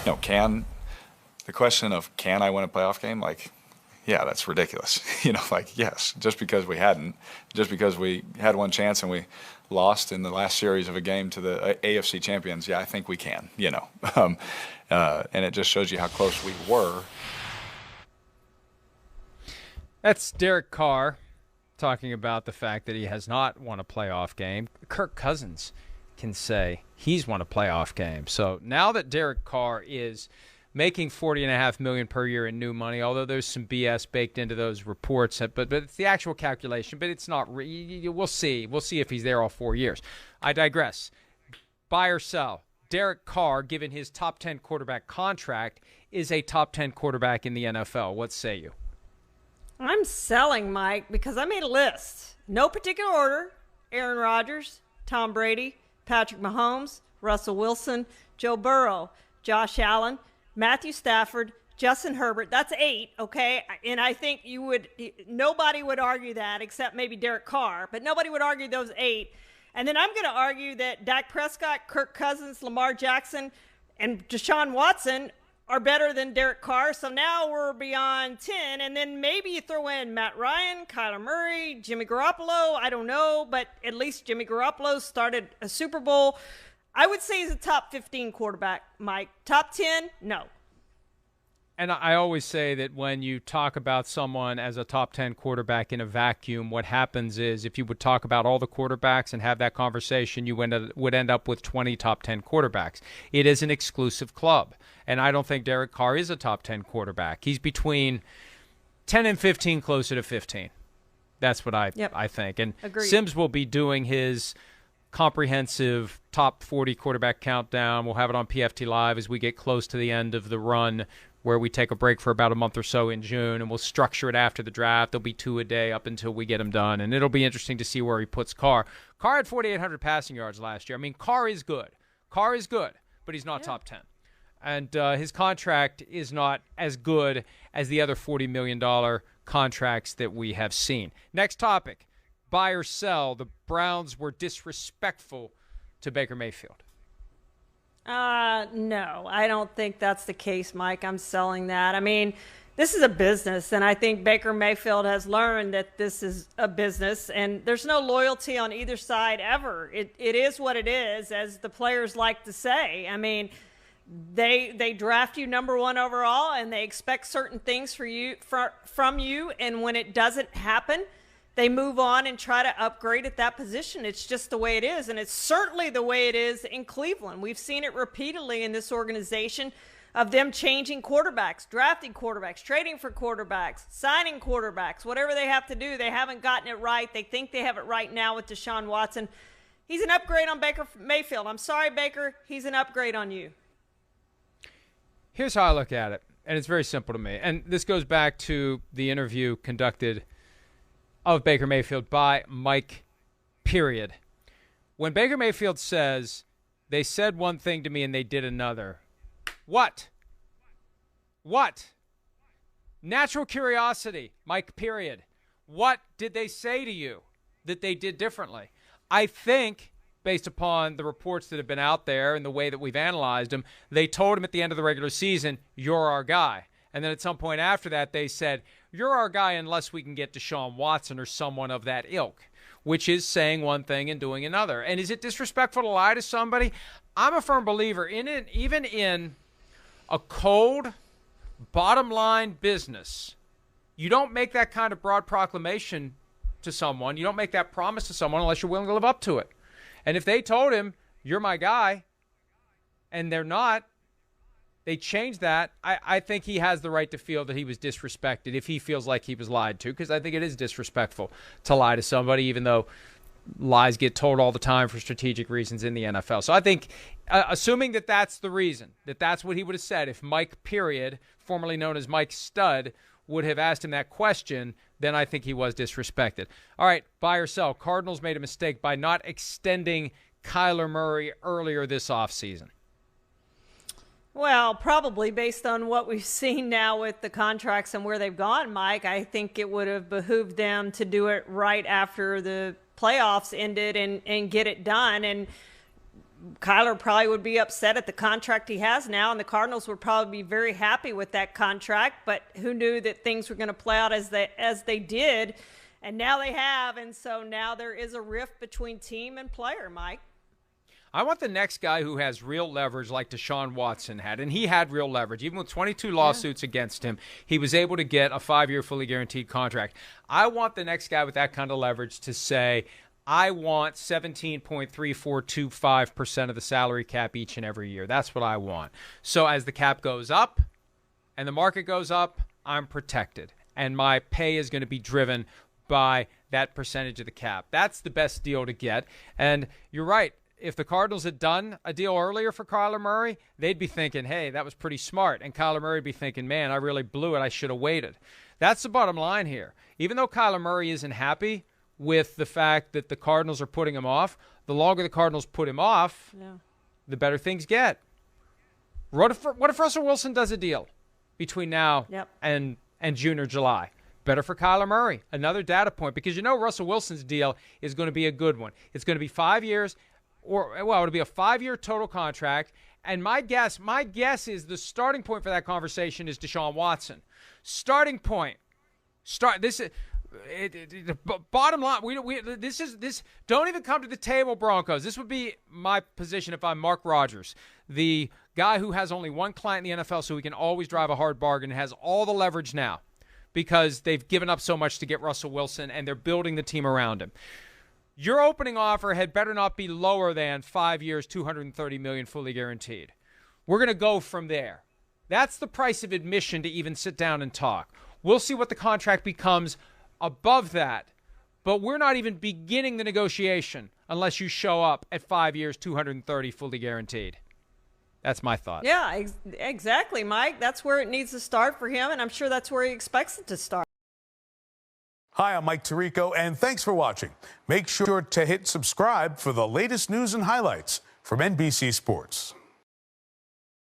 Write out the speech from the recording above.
The question of can I win a playoff game? Like, yeah, that's ridiculous. Yes, just because we had one chance and we lost in the last series of a game to the AFC champions, yeah, I think we can, and it just shows you how close we were. That's Derek Carr talking about the fact that he has not won a playoff game. Kirk Cousins can say he's won a playoff game. So now that Derek Carr is making $40.5 million per year in new money, although there's some BS baked into those reports, but it's the actual calculation. But it's not. We'll see. We'll see if he's there all 4 years. I digress. Buy or sell? Derek Carr, given his top 10 quarterback contract, is a top 10 quarterback in the NFL. What say you? I'm selling, Mike, because I made a list. No particular order. Aaron Rodgers, Tom Brady, Patrick Mahomes, Russell Wilson, Joe Burrow, Josh Allen, Matthew Stafford, Justin Herbert. That's 8, okay? And I think nobody would argue that except maybe Derek Carr, but nobody would argue those 8. And then I'm going to argue that Dak Prescott, Kirk Cousins, Lamar Jackson, and Deshaun Watson are better than Derek Carr. So now we're beyond 10. And then maybe you throw in Matt Ryan, Kyler Murray, Jimmy Garoppolo. I don't know, but at least Jimmy Garoppolo started a Super Bowl. I would say he's a top 15 quarterback, Mike. Top 10? No. And I always say that when you talk about someone as a top 10 quarterback in a vacuum, what happens is if you would talk about all the quarterbacks and have that conversation, you would end up with 20 top 10 quarterbacks. It is an exclusive club. And I don't think Derek Carr is a top 10 quarterback. He's between 10 and 15, closer to 15. That's what I think. And agreed. Sims will be doing his comprehensive top 40 quarterback countdown. We'll have it on PFT Live as we get close to the end of the run, where we take a break for about a month or so in June, and we'll structure it after the draft. There'll be 2 a day up until we get them done, and it'll be interesting to see where he puts Carr. Carr had 4,800 passing yards last year. I mean, Carr is good, but he's not top 10. And his contract is not as good as the other $40 million contracts that we have seen. Next topic, buy or sell. The Browns were disrespectful to Baker Mayfield. No, I don't think that's the case, Mike. I'm selling that. I mean, this is a business, and I think Baker Mayfield has learned that this is a business, and there's no loyalty on either side ever. It is what it is, as the players like to say. I mean, they draft you number 1 overall, and they expect certain things from you, and when it doesn't happen, they move on and try to upgrade at that position. It's just the way it is, and it's certainly the way it is in Cleveland. We've seen it repeatedly in this organization of them changing quarterbacks, drafting quarterbacks, trading for quarterbacks, signing quarterbacks, whatever they have to do. They haven't gotten it right. They think they have it right now with Deshaun Watson. He's an upgrade on Baker Mayfield. I'm sorry, Baker. He's an upgrade on you. Here's how I look at it, and it's very simple to me. And this goes back to the interview conducted of Baker Mayfield by Mike, period. When Baker Mayfield says, they said one thing to me and they did another, what? Natural curiosity, Mike, period. What did they say to you that they did differently? I think, based upon the reports that have been out there and the way that we've analyzed them, they told him at the end of the regular season, you're our guy. And then at some point after that, they said, you're our guy unless we can get Deshaun Watson or someone of that ilk, which is saying one thing and doing another. And is it disrespectful to lie to somebody? I'm a firm believer in it, even in a cold, bottom-line business. You don't make that kind of broad proclamation to someone. You don't make that promise to someone unless you're willing to live up to it. And if they told him, you're my guy, and they're not, they changed that, I think he has the right to feel that he was disrespected if he feels like he was lied to, because I think it is disrespectful to lie to somebody, even though lies get told all the time for strategic reasons in the NFL. So I think, assuming that that's the reason, that that's what he would have said, if Mike, period, formerly known as Mike Stud, would have asked him that question, then I think he was disrespected. All right, buy or sell. Cardinals made a mistake by not extending Kyler Murray earlier this offseason. Well, probably based on what we've seen now with the contracts and where they've gone, Mike, I think it would have behooved them to do it right after the playoffs ended and get it done. And Kyler probably would be upset at the contract he has now, and the Cardinals would probably be very happy with that contract. But who knew that things were going to play out as they did, and now they have, and so now there is a rift between team and player, Mike. I want the next guy who has real leverage like Deshaun Watson had, and he had real leverage. Even with 22 lawsuits against him, he was able to get a 5-year fully guaranteed contract. I want the next guy with that kind of leverage to say, I want 17.3425% of the salary cap each and every year. That's what I want. So as the cap goes up and the market goes up, I'm protected, and my pay is going to be driven by that percentage of the cap. That's the best deal to get. And you're right. If the Cardinals had done a deal earlier for Kyler Murray, they'd be thinking, hey, that was pretty smart. And Kyler Murray would be thinking, man, I really blew it. I should have waited. That's the bottom line here. Even though Kyler Murray isn't happy with the fact that the Cardinals are putting him off, the longer the Cardinals put him off, the better things get. What if Russell Wilson does a deal between now and June or July? Better for Kyler Murray. Another data point, because you know Russell Wilson's deal is going to be a good one. It's going to be 5 years. It'll be a 5-year total contract. And my guess is the starting point for that conversation is Deshaun Watson. Starting point. Bottom line. This. Don't even come to the table, Broncos. This would be my position if I'm Mark Rodgers, the guy who has only one client in the NFL, so he can always drive a hard bargain and has all the leverage now because they've given up so much to get Russell Wilson and they're building the team around him. Your opening offer had better not be lower than 5 years, $230 million fully guaranteed. We're going to go from there. That's the price of admission to even sit down and talk. We'll see what the contract becomes above that, but we're not even beginning the negotiation unless you show up at 5 years, $230 fully guaranteed. That's my thought. Yeah, exactly, Mike. That's where it needs to start for him, and I'm sure that's where he expects it to start. Hi, I'm Mike Tirico, and thanks for watching. Make sure to hit subscribe for the latest news and highlights from NBC Sports.